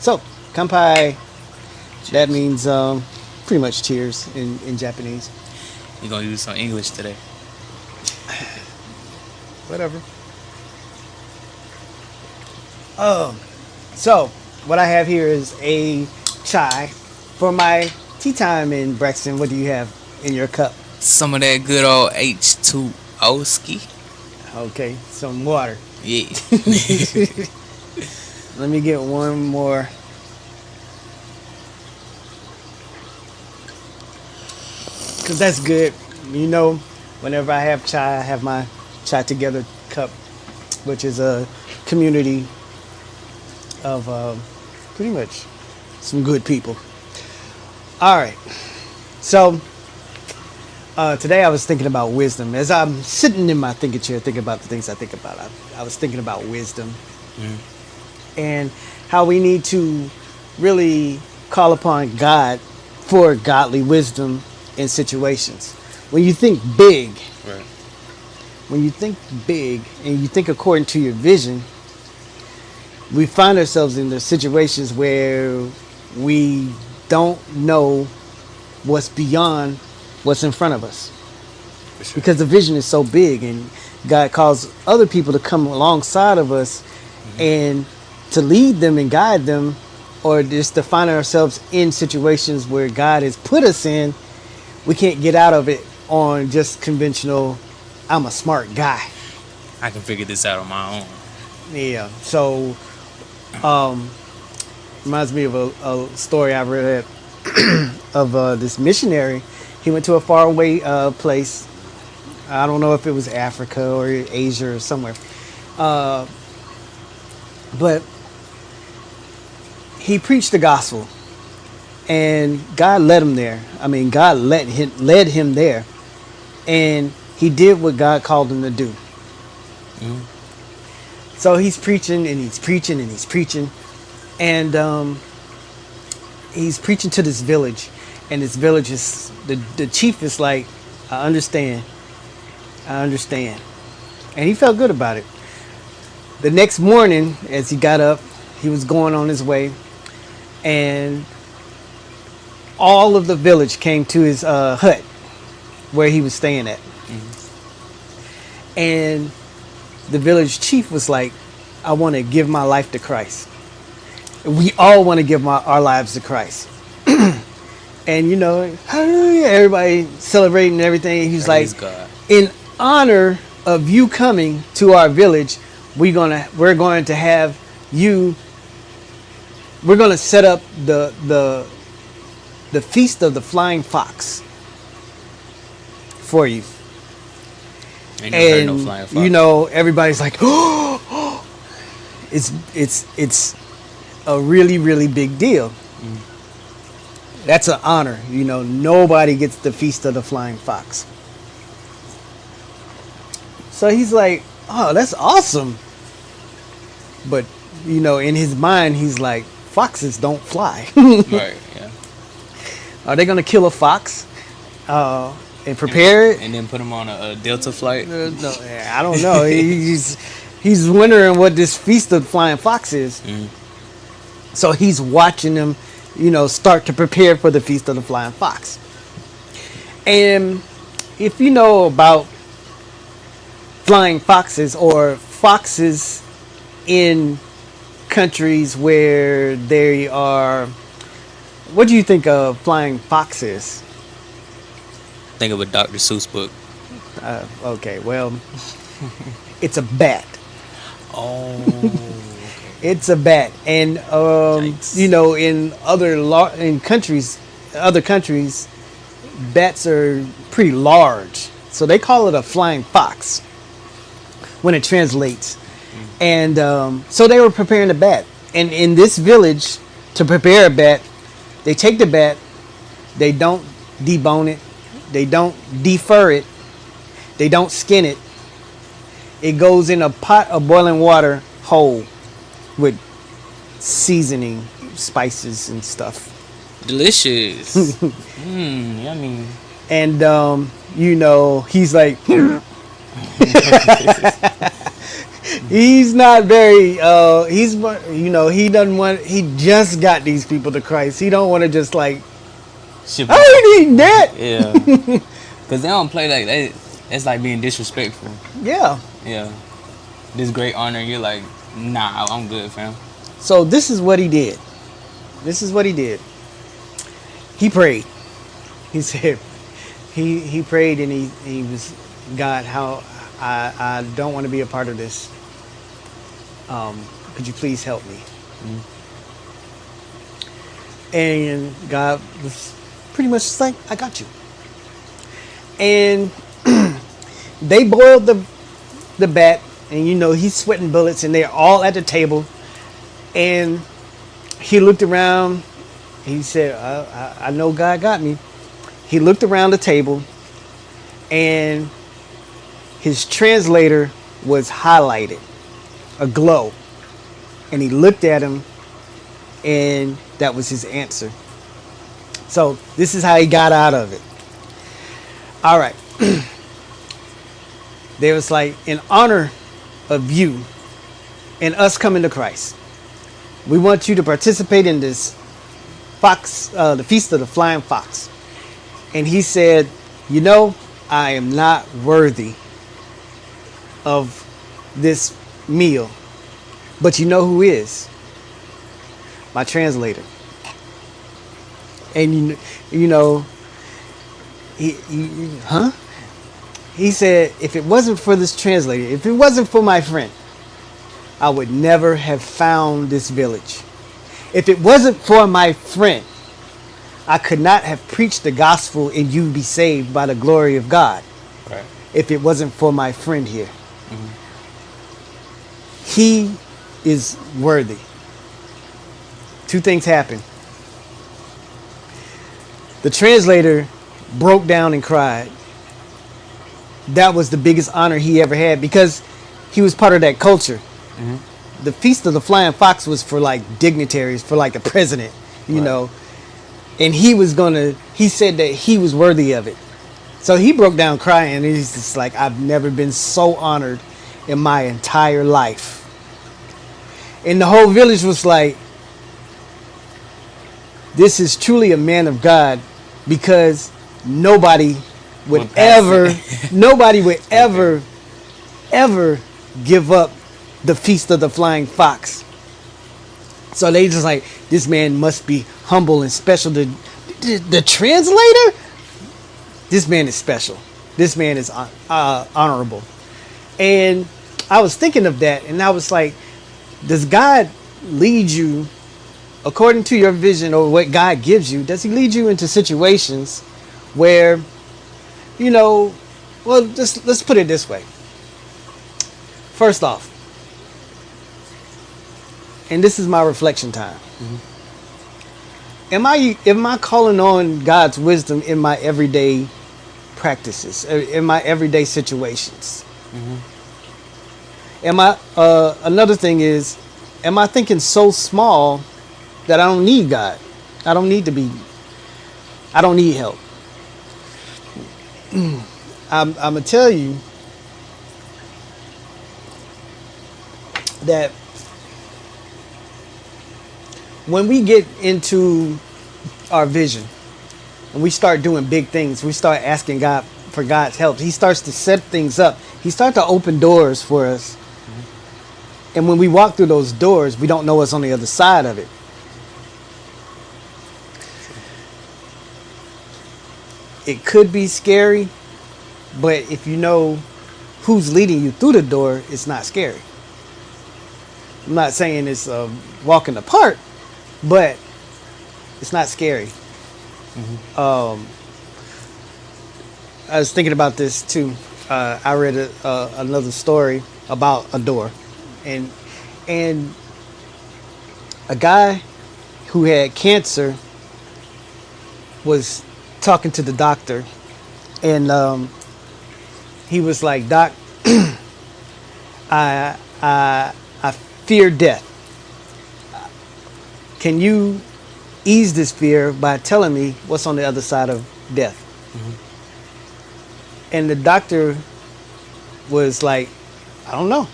So, kanpai, that means pretty much cheers in Japanese. You're gonna use some English today. Whatever. Um, so, what I have here is a chai for my tea time in Braxton. What do you have in your cup? Some of that good old H2O ski. Okay, some water. Yeah. Let me get one more. Because that's good. You know, whenever I have chai, I have my chai together cup, which is a community of pretty much some good people. All right. So, today I was thinking about wisdom. As I'm sitting in my thinking chair thinking about the things I think about, I was thinking about wisdom and how we need to really call upon God for godly wisdom in situations. When you think big, Right. when you think big and you think according to your vision, we find ourselves in the situations where we don't know what's beyond what's in front of us. For sure. Because the vision is so big, and God calls other people to come alongside of us and to lead them and guide them, or just to find ourselves in situations where God has put us in. We can't get out of it on just conventional, I'm a smart guy. I can figure this out on my own. Yeah. So, reminds me of a story I read of this missionary. He went to a faraway place. I don't know if it was Africa or Asia or somewhere. But he preached the gospel, and God led him there. I mean, God led him there, and he did what God called him to do. So he's preaching and he's preaching and he's preaching, and he's preaching to this village, and this village is the chief is like, I understand, and he felt good about it. The next morning, as he got up, he was going on his way, and all of the village came to his hut where he was staying at. And the village chief was like, I want to give my life to Christ. We all want to give our lives to Christ. And you know, hallelujah, everybody celebrating and everything. He's Praise like, God. in honor of you coming to our village, we're going to have you. We're going to set up the feast of the flying fox for you. Ain't never heard And no flying fox. you know, everybody's like, oh, it's a really, really big deal. That's an honor. You know, nobody gets the feast of the flying fox. So he's like, oh, that's awesome. But, you know, in his mind, he's like, foxes don't fly. Right. Yeah. Are they going to kill a fox and prepare it? And then put him on a Delta flight. No, I don't know. He's wondering what this feast of flying fox is. So he's watching them, you know, start to prepare for the feast of the flying fox. And if you know about flying foxes or foxes in countries where they are, what do you think of flying foxes? Think of a Dr. Seuss book. Okay, well, it's a bat. Oh. It's a bat, and Yikes. you know, in other countries, bats are pretty large, so they call it a flying fox when it translates. And so they were preparing the bat, and in this village, to prepare a bat, they take the bat, they don't debone it, they don't defur it, they don't skin it. It goes in a pot of boiling water whole, with seasoning, spices, and stuff. Delicious. Yummy. And you know, he's like, He's not very. He doesn't want. He just got these people to Christ. He don't want to just like. Ship 'em. I ain't eating that. Yeah. Cause they don't play like that. It's like being disrespectful. Yeah. Yeah. This great honor, you're like, nah, I'm good, fam. So this is what he did. This is what he did. He prayed. He said, he prayed and he was, God, how I don't want to be a part of this. Could you please help me? And God was pretty much just like, I got you. And they boiled the bat, and he's sweating bullets, and they're all at the table. And he looked around. He said, I know God got me. He looked around the table, and his translator was highlighted, a glow. And he looked at him, and that was his answer. So this is how he got out of it. All right. There was like, in honor of you and us coming to Christ, we want you to participate in this the Feast of the Flying Fox. And he said, I am not worthy of this meal. But you know who is? My translator. And he said, if it wasn't for this translator, if it wasn't for my friend, I would never have found this village. If it wasn't for my friend, I could not have preached the gospel and you be saved by the glory of God. Right. If it wasn't for my friend here. He is worthy. Two things happened. The translator broke down and cried. That was the biggest honor he ever had because he was part of that culture. The Feast of the Flying Fox was for like dignitaries, for like the president, and he said that he was worthy of it. So he broke down crying, and he's just like, I've never been so honored in my entire life. And the whole village was like, this is truly a man of God, because nobody would ever give up the Feast of the Flying Fox. So they just like, this man must be humble and special. The translator? This man is special. This man is honorable. And I was thinking of that, and I was like, does God lead you according to your vision, or what God gives you? Does he lead you into situations where, let's put it this way. First off, and this is my reflection time. Am I calling on God's wisdom in my everyday practices, in my everyday situations? Am I another thing is, am I thinking so small that I don't need God? I don't need help. I'm gonna tell you that when we get into our vision and we start doing big things, we start asking God for God's help. He starts to set things up. He starts to open doors for us. And when we walk through those doors, we don't know what's on the other side of it. It could be scary, but if you know who's leading you through the door, it's not scary. I'm not saying it's a walk in the park, but it's not scary. I was thinking about this too. I read another story about a door, and a guy who had cancer was talking to the doctor, and he was like, "Doc, I fear death. Can you ease this fear by telling me what's on the other side of death?" And the doctor was like, "I don't know."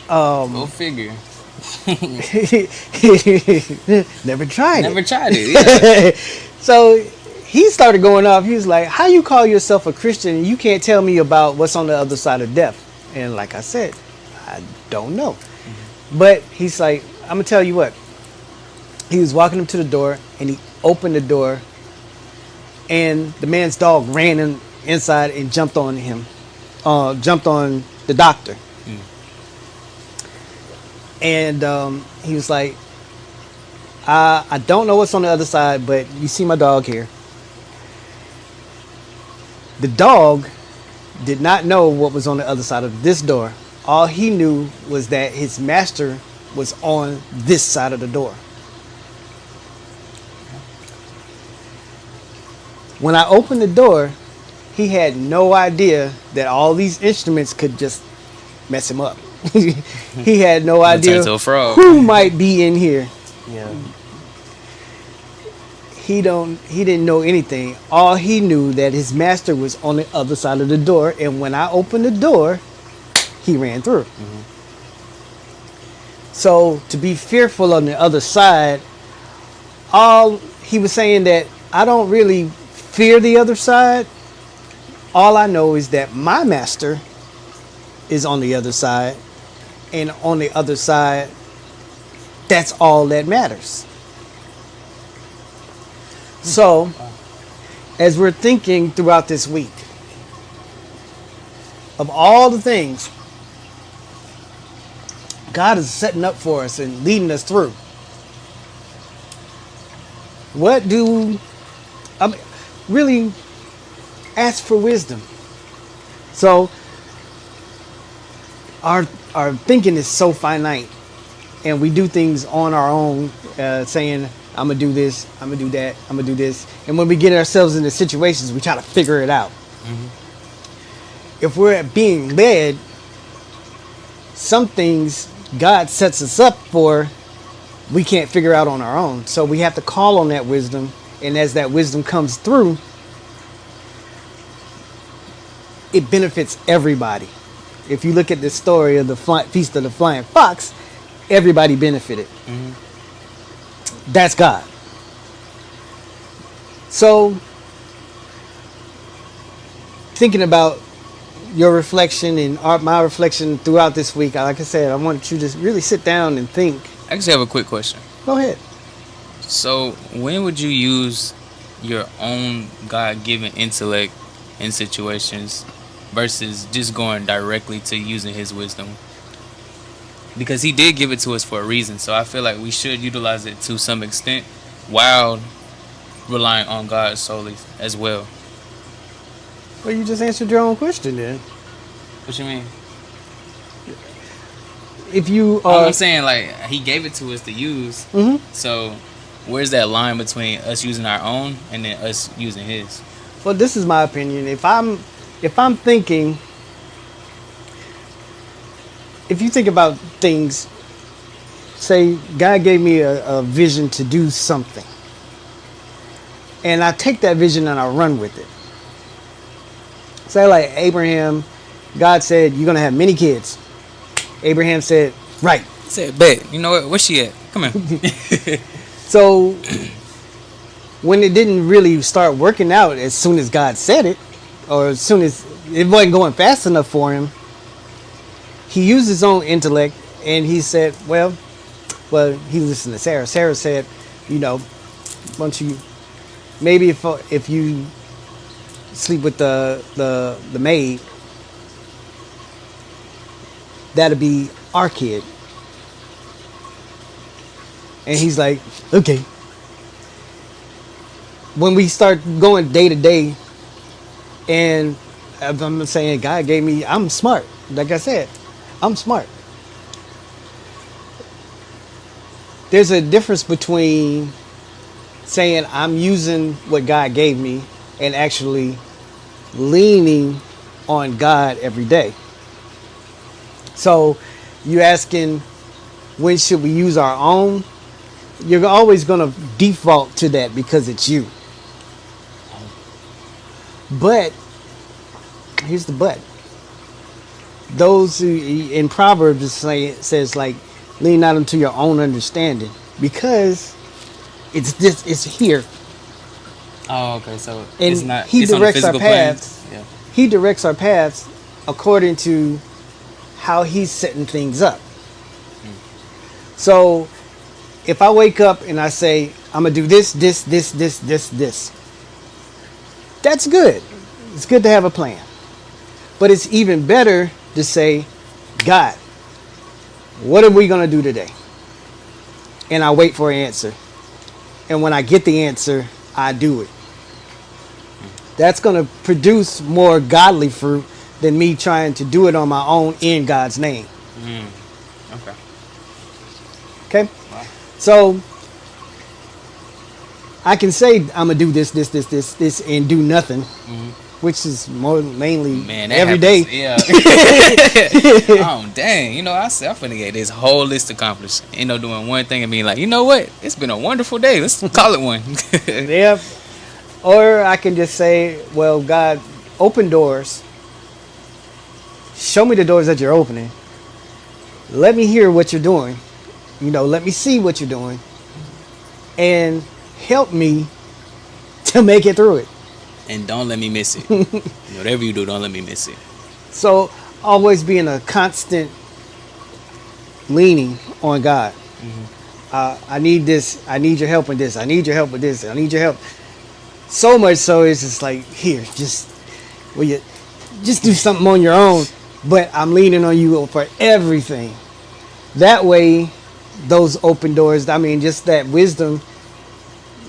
Go figure. Never tried Never it. tried it. So he started going off. He was like, "How you call yourself a Christian and you can't tell me about what's on the other side of death?" And like I said, I don't know. But he's like, "I'm gonna tell you what." He was walking him to the door, and he opened the door, and the man's dog ran inside and jumped on him, jumped on the doctor. And he was like, I don't know what's on the other side, but you see my dog here. The dog did not know what was on the other side of this door. All he knew was that his master was on this side of the door. When I opened the door, he had no idea that all these instruments could just mess him up. He had no idea turn to a frog. who might be in here. Yeah. He didn't know anything. All he knew that his master was on the other side of the door, and when I opened the door, he ran through. So to be fearful on the other side, all he was saying that I don't really fear the other side. All I know is that my master is on the other side, and on the other side, that's all that matters. So, as we're thinking throughout this week, of all the things God is setting up for us and leading us through, what do I mean, really ask for wisdom? So, our thinking is so finite, and we do things on our own, saying, I'm gonna do this, I'm gonna do that, I'm gonna do this. And when we get ourselves into situations, we try to figure it out. If we're being led, some things God sets us up for, we can't figure out on our own. So we have to call on that wisdom, and as that wisdom comes through, it benefits everybody. If you look at the story of the Feast of the Flying Fox, everybody benefited. That's God. So, thinking about your reflection and my reflection throughout this week, like I said, I want you to really sit down and think. I actually have a quick question. Go ahead. So, when would you use your own God-given intellect in situations versus just going directly to using His wisdom? Because He did give it to us for a reason, so I feel like we should utilize it to some extent while relying on God solely as well. Well, you just answered your own question then. What you mean? If you I'm saying, like, He gave it to us to use, so where's that line between us using our own and then us using His? well, this is my opinion. If I'm thinking, if you think about things, say God gave me a vision to do something, and I take that vision and I run with it. Say like Abraham, God said, you're going to have many kids. Abraham said, right. I said, bet. You know what? Where's she at? Come here. So when it didn't really start working out as soon as God said it, or as soon as it wasn't going fast enough for him, he used his own intellect, and he said, well, he listened to Sarah. Sarah said, once you, maybe if you sleep with the maid, that'll be our kid. And he's like, okay. When we start going day to day, and I'm saying God gave me, I'm smart. Like I said, I'm smart. There's a difference between saying I'm using what God gave me and actually leaning on God every day. So you asking, when should we use our own? You're always going to default to that because it's you. But here's the but. those who in Proverbs it says like lean not unto your own understanding because it's here Oh, okay. So and it's not. he It's on the directs our physical plane. paths. Yeah. He directs our paths according to how he's setting things up. So if I wake up and I say I'm gonna do this, that's good. It's good to have a plan, but it's even better to say, God, what are we gonna do today? And I wait for an answer. And when I get the answer, I do it. That's going to produce more godly fruit than me trying to do it on my own in God's name. Okay. Okay? Wow. So I can say I'm going to do this, and do nothing, which is more mainly Man, that every happens. day. Yeah. Oh dang! You know, I said I'm finna get this whole list accomplished. You know, doing one thing and being like, you know what? It's been a wonderful day. Let's call it one. Yeah. Or I can just say, well, God, open doors. Show me the doors that you're opening. Let me hear what you're doing. Let me see what you're doing. And help me to make it through it. And don't let me miss it. Whatever you do, don't let me miss it. So always being a constant leaning on God. I need this. I need your help with this. I need your help with this. I need your help. So much so it's just like, here, will you just do something on your own? But I'm leaning on you for everything. That way, those open doors, just that wisdom,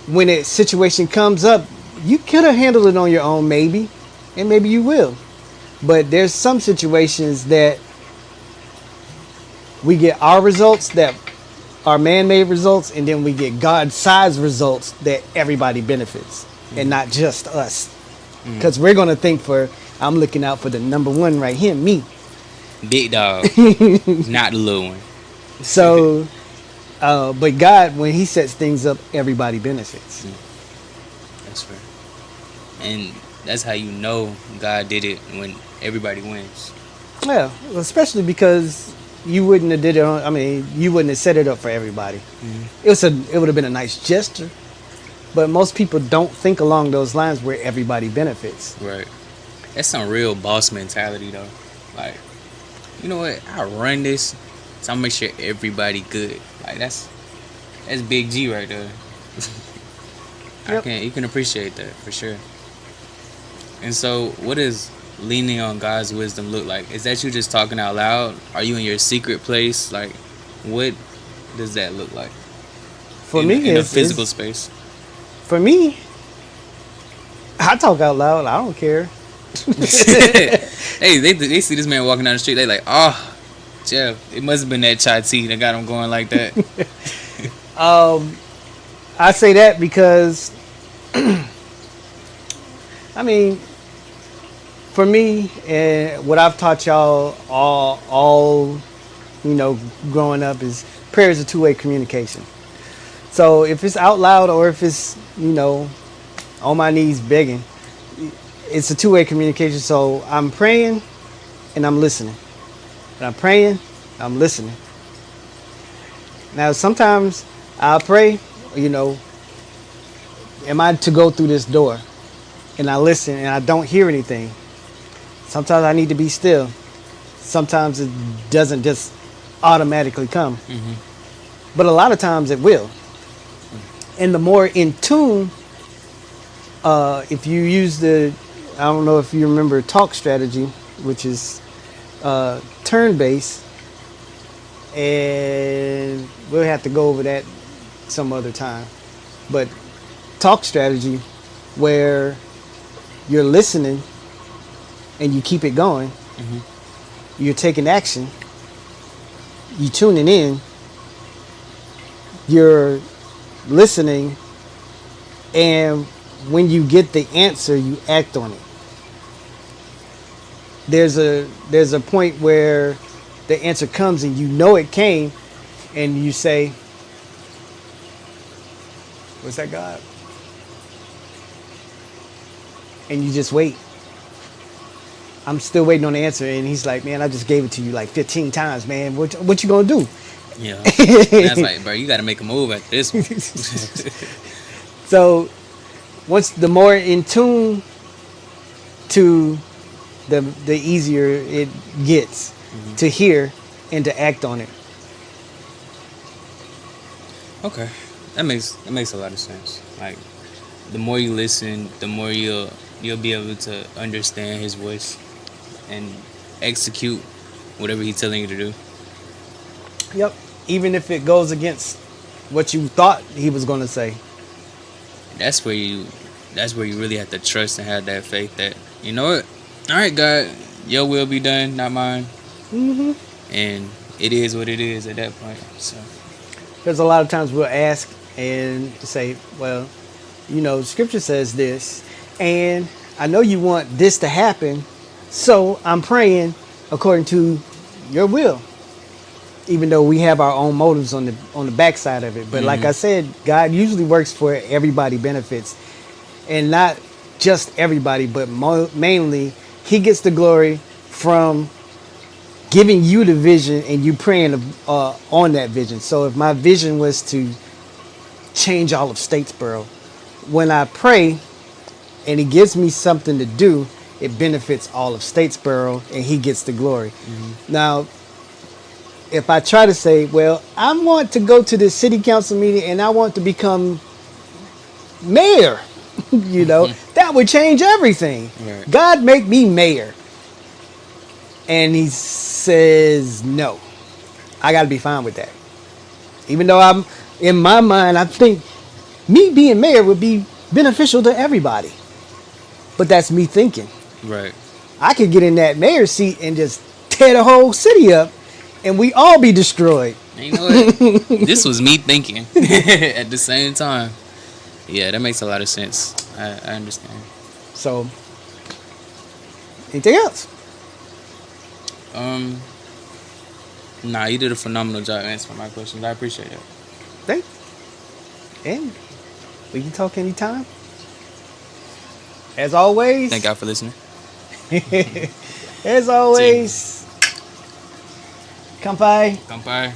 when a situation comes up, you could have handled it on your own, maybe, and maybe you will. But there's some situations that we get our results that are man-made results, and then we get God-sized results that everybody benefits, and not just us. Because we're going to think I'm looking out for the number one right here, me. Big dog, not the little one. So, but God, when he sets things up, everybody benefits. That's fair. And that's how you know God did it when everybody wins. Yeah, especially because you wouldn't have did it you wouldn't have set it up for everybody. It would have been a nice gesture. But most people don't think along those lines where everybody benefits. Right. That's some real boss mentality though. Like, you know what? I run this, so I'm gonna make sure everybody good. Like that's big G right there. Yep. You can appreciate that for sure. And so what does leaning on God's wisdom look like? Is that you just talking out loud? Are you in your secret place? Like what does that look like? For me, in a physical space. For me, I talk out loud. I don't care. Hey, they see this man walking down the street. They like, oh, Jeff, it must have been that chai tea that got him going like that. I say that because, for me, and what I've taught y'all all growing up is prayer is a two-way communication. So if it's out loud or if it's, on my knees begging, it's a two-way communication. So I'm praying and I'm listening. And I'm praying, I'm listening. Now, sometimes I'll pray, am I to go through this door? And I listen and I don't hear anything. Sometimes I need to be still. Sometimes it doesn't just automatically come. But a lot of times it will. And the more in tune, if you use I don't know if you remember talk strategy, which is turn-based, and we'll have to go over that some other time. But talk strategy, where you're listening and you keep it going, you're taking action, you're tuning in, you're listening, and when you get the answer, you act on it. There's a point where the answer comes and you know it came, and you say, "Was that God?" And you just wait. I'm still waiting on the answer. And he's like, man, I just gave it to you like 15 times, man. What you gonna do? Yeah. And I was like, bro, you got to make a move after this one. So once the more in tune to the easier it gets to hear and to act on it. Okay, that makes a lot of sense. Like, the more you listen, the more you'll be able to understand his voice and execute whatever he's telling you to do. Yep. Even if it goes against what you thought he was going to say. That's where you that's where you really have to trust and have that faith that, you know what, all right, God, your will be done, not mine. Hmm. And it is what it is at that point. So Because a lot of times we'll ask and say, well, scripture says this, and I know you want this to happen, so I'm praying according to your will. Even though we have our own motives on the backside of it. But like I said, God usually works for everybody benefits. And not just everybody, but mainly he gets the glory from giving you the vision and you praying on that vision. So if my vision was to change all of Statesboro, when I pray and he gives me something to do, it benefits all of Statesboro and he gets the glory. Now, if I try to say, well, I want to go to this city council meeting and I want to become mayor, that would change everything. Right. God make me mayor. And he says, no, I got to be fine with that. Even though I'm in my mind, I think me being mayor would be beneficial to everybody. But that's me thinking. right. I could get in that mayor seat and just tear the whole city up and we all be destroyed. And you know what? This was me thinking at the same time. Yeah, that makes a lot of sense. I understand. So, anything else? Nah, you did a phenomenal job answering my questions. I appreciate it. Thanks. And we can talk anytime. As always. Thank y'all for listening. As always. Kampai. Kampai.